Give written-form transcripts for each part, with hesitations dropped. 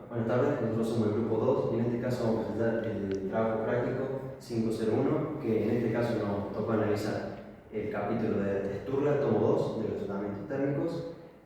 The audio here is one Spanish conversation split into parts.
buenas tardes, nosotros somos el grupo 2 y en este caso vamos a presentar el trabajo práctico 501, que en este caso nos tocó analizar el capítulo de Sturla, tomo 2, de los tratamientos térmicos,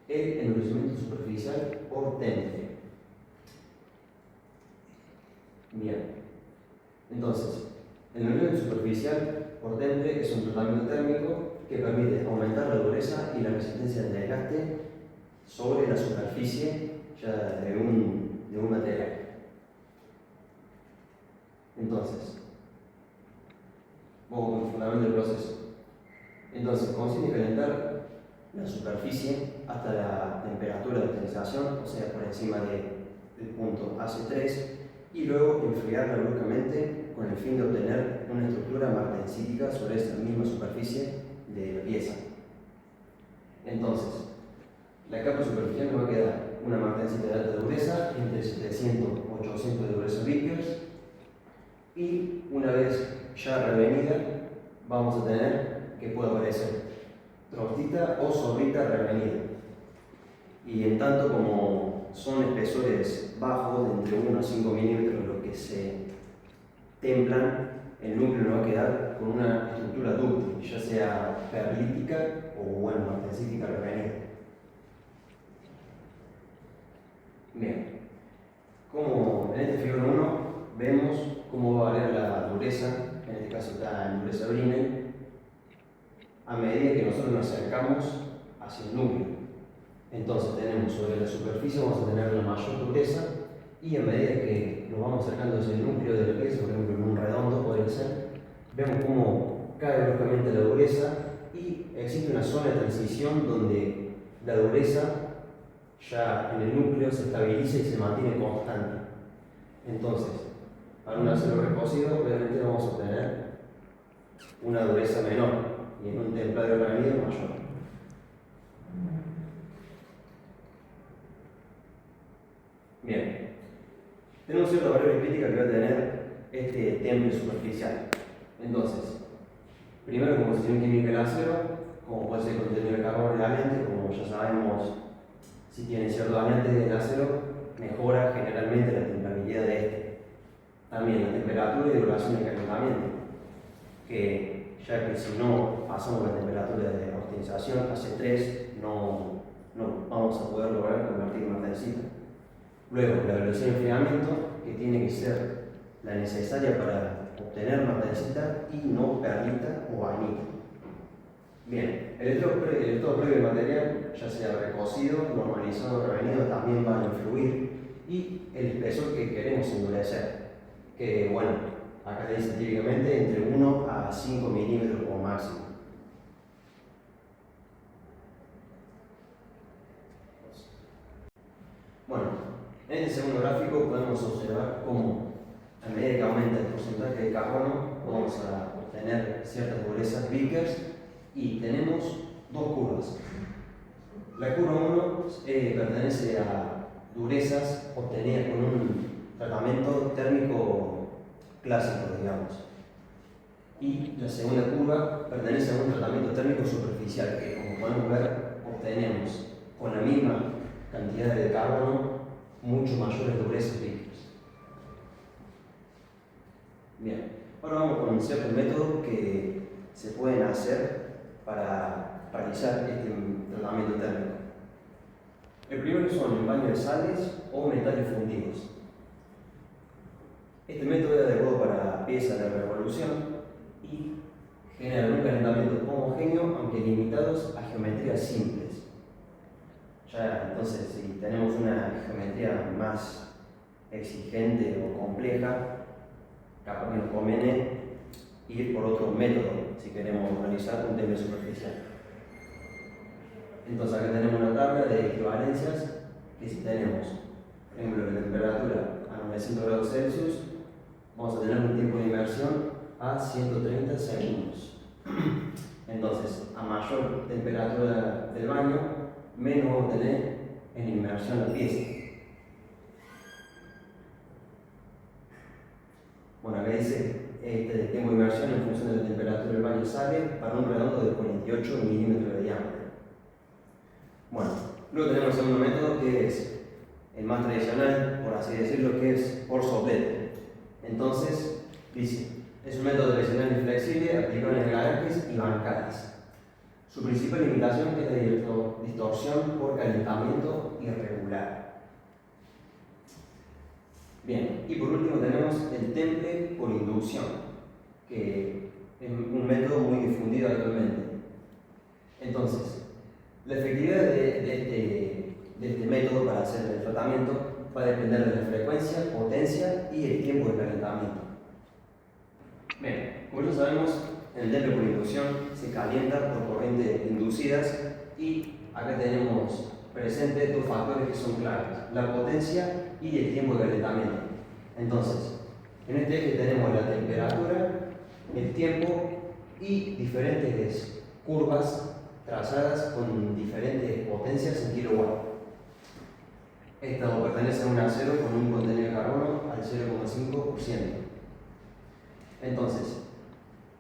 el endurecimiento superficial por TENFE. Bien, entonces, el endurecimiento superficial por TENFE es un tratamiento térmico que permite aumentar la dureza y la resistencia del desgaste sobre la superficie ya de un material. Entonces, vamos con el fundamento del proceso. Entonces, consiste en calentar la superficie hasta la temperatura de utilización, o sea, por encima del punto AC3, y luego enfriarla bruscamente con el fin de obtener una estructura martensítica sobre esa misma superficie de la pieza. Entonces, la capa superficial nos va a quedar una martensita de alta dureza, entre 700 y 800 de dureza Vickers, y una vez ya revenida, vamos a tener que puede aparecer trostita o zorrita revenida. Y en tanto como son espesores bajos, de entre 1 a 5 milímetros, los que se templan, el núcleo nos va a quedar con una estructura dúctil, ya sea perlítica o martensítica revenida. Bien, como en este figura 1 vemos cómo va a variar la dureza, en este caso está en dureza Brinell, a medida que nosotros nos acercamos hacia el núcleo. Entonces tenemos sobre la superficie, vamos a tener la mayor dureza, y a medida que nos vamos acercando hacia el núcleo de la pieza, por ejemplo en un redondo podría ser, vemos cómo cae bruscamente la dureza y existe una zona de transición donde la dureza ya en el núcleo se estabiliza y se mantiene constante. Entonces, para un acero recocido, obviamente vamos a obtener una dureza menor y en un templado revenido mayor. Bien, tenemos cierta variable crítica que va a tener este temple superficial. Entonces, primero, composición química del acero, como puede ser contenido de carbono y aliante, como ya sabemos, si tiene cierto aliante del acero, mejora generalmente la templabilidad de este. También la temperatura y duración de calentamiento, que ya que si no pasamos la temperatura de optimización AC3, no vamos a poder lograr convertir martensita. Luego, la velocidad de enfriamiento, que tiene que ser la necesaria para obtener martensita y no perlita o vainita. Bien, el estado previo del material, ya sea recocido, normalizado, revenido, también va a influir, y el espesor que queremos endurecer, que bueno, acá dice típicamente entre 1 a 5 milímetros como máximo. Bueno, en este segundo gráfico podemos observar cómo a medida que aumenta el porcentaje de carbono vamos a obtener ciertas durezas Vickers, y tenemos dos curvas. La curva 1 pertenece a durezas obtenidas con un tratamiento térmico clásico, digamos. Y la segunda curva pertenece a un tratamiento térmico superficial, que como podemos ver obtenemos con la misma cantidad de carbono mucho mayores durezas Vickers. Bien, ahora vamos con ciertos métodos que se pueden hacer para realizar este tratamiento térmico. El primero son el baño de sales o metales fundidos. Este método es adecuado para piezas de revolución y genera un calentamiento homogéneo, aunque limitados a geometrías simples. Ya entonces, si tenemos una geometría más exigente o compleja, capaz que nos conviene ir por otro método si queremos realizar un temple superficial. Entonces acá tenemos una tabla de equivalencias, que si tenemos, por ejemplo, la temperatura a 900 grados Celsius, vamos a tener un tiempo de inmersión a 130 segundos. Entonces, a mayor temperatura del baño, menos vamos a tener en inmersión la pieza. Bueno, acá dice este tiempo de inmersión en función de la temperatura del baño sale para un redondo de 48 milímetros de diámetro. Bueno, luego tenemos el segundo método, que es el más tradicional, por así decirlo, que es por soplete. Entonces, dice, es un método tradicional y flexible aplicado en engranajes y bancadas. Su principal limitación es la distorsión por calentamiento irregular. Bien, y por último tenemos el temple por inducción, que es un método muy difundido actualmente. Entonces, la efectividad de este método para hacer el tratamiento va a depender de la frecuencia, potencia y el tiempo de calentamiento. Bien, como ya sabemos, en el temple por inducción se calienta por corrientes inducidas y acá tenemos presentes dos factores que son claves, la potencia y el tiempo de calentamiento. Entonces, en este eje tenemos la temperatura, el tiempo y diferentes curvas trazadas con diferentes potencias en kilowatts. Esto pertenece a un acero con un contenido de carbono al 0,5%. Entonces,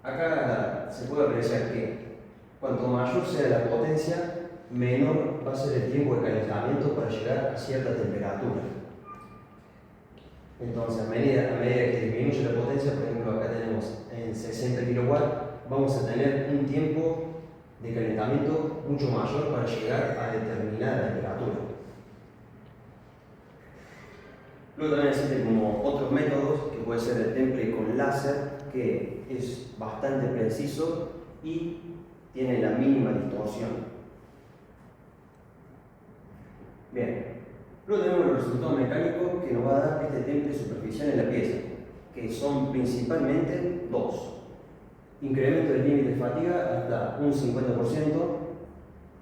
acá se puede apreciar que cuanto mayor sea la potencia, menor va a ser el tiempo de calentamiento para llegar a cierta temperatura. Entonces, a medida que disminuye la potencia, por ejemplo, acá tenemos en 60 kW, vamos a tener un tiempo de calentamiento mucho mayor para llegar a determinada temperatura. Luego también existen como otros métodos, que puede ser el temple con láser, que es bastante preciso y tiene la mínima distorsión. Bien, luego tenemos los resultados mecánicos que nos va a dar este temple superficial en la pieza, que son principalmente dos. Incremento del límite de fatiga hasta un 50%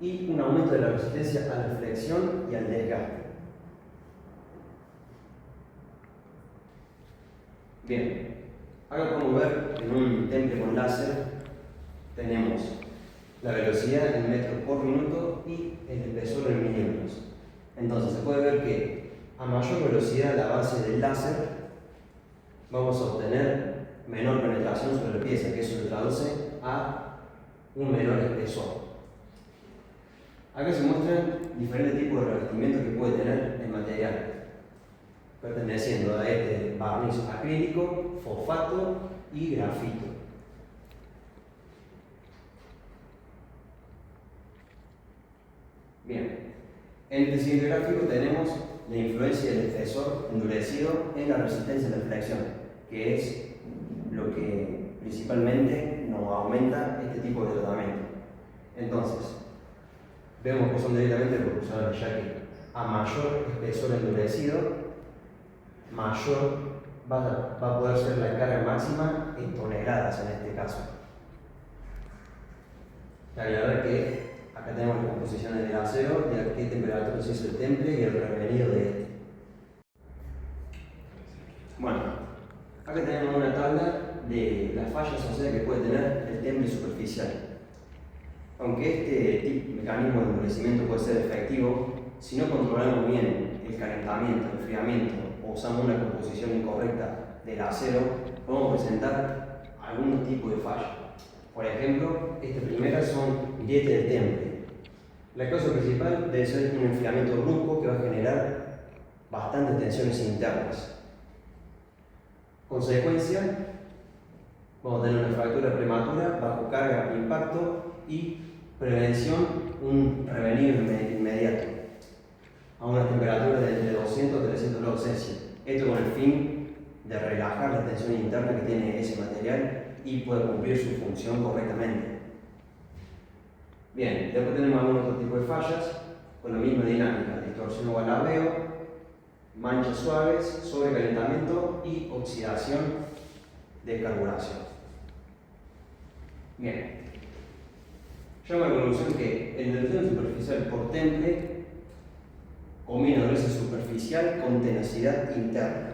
y un aumento de la resistencia a la flexión y al desgaste. Bien, acá podemos ver en un temple con láser tenemos la velocidad en metros por minuto y el espesor en milímetros. Entonces se puede ver que a mayor velocidad la base del láser vamos a obtener menor penetración sobre la pieza, que eso se traduce a un menor espesor. Acá se muestran diferentes tipos de revestimientos que puede tener el material, perteneciendo a este barniz acrílico, fosfato y grafito. Bien, en este siguiente gráfico tenemos la influencia del espesor endurecido en la resistencia a la flexión, que es lo que principalmente nos aumenta este tipo de tratamiento. Entonces, vemos que son directamente proporcionales, ya que a mayor espesor endurecido, mayor va a poder ser la carga máxima en toneladas en este caso. Hay que ver que acá tenemos las composiciones del acero y a qué temperatura se hizo el temple y el revenido de este. Bueno, acá tenemos una tabla de las fallas asociadas que puede tener el temple superficial. Aunque este mecanismo de endurecimiento puede ser efectivo, si no controlamos bien el calentamiento, el enfriamiento o usamos una composición incorrecta del acero, podemos presentar algún tipo de falla. Por ejemplo, estas primeras son grietas del temple. La causa principal debe ser un enfriamiento brusco que va a generar bastantes tensiones internas. Consecuencia, vamos a tener una fractura prematura bajo carga de impacto y prevención, un revenido inmediato a una temperatura de entre 200 y 300 grados Celsius. Esto con el fin de relajar la tensión interna que tiene ese material y pueda cumplir su función correctamente. Bien, después tenemos algún otro tipo de fallas con la misma dinámica: distorsión o alabeo, manchas suaves, sobrecalentamiento y oxidación de carburación. Bien, llamo a la conclusión que el endurecimiento superficial por temple combina dureza superficial con tenacidad interna.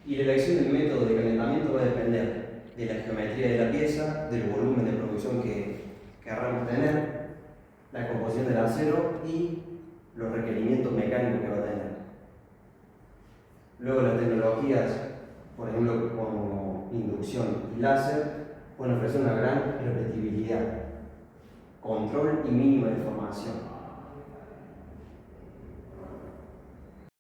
Y la elección del método de calentamiento va a depender de la geometría de la pieza, del volumen de producción que querramos tener, la composición del acero y los requerimientos mecánicos que va a tener. Luego las tecnologías, por ejemplo como inducción y láser, pueden ofrecer una gran repetibilidad, control y mínima deformación.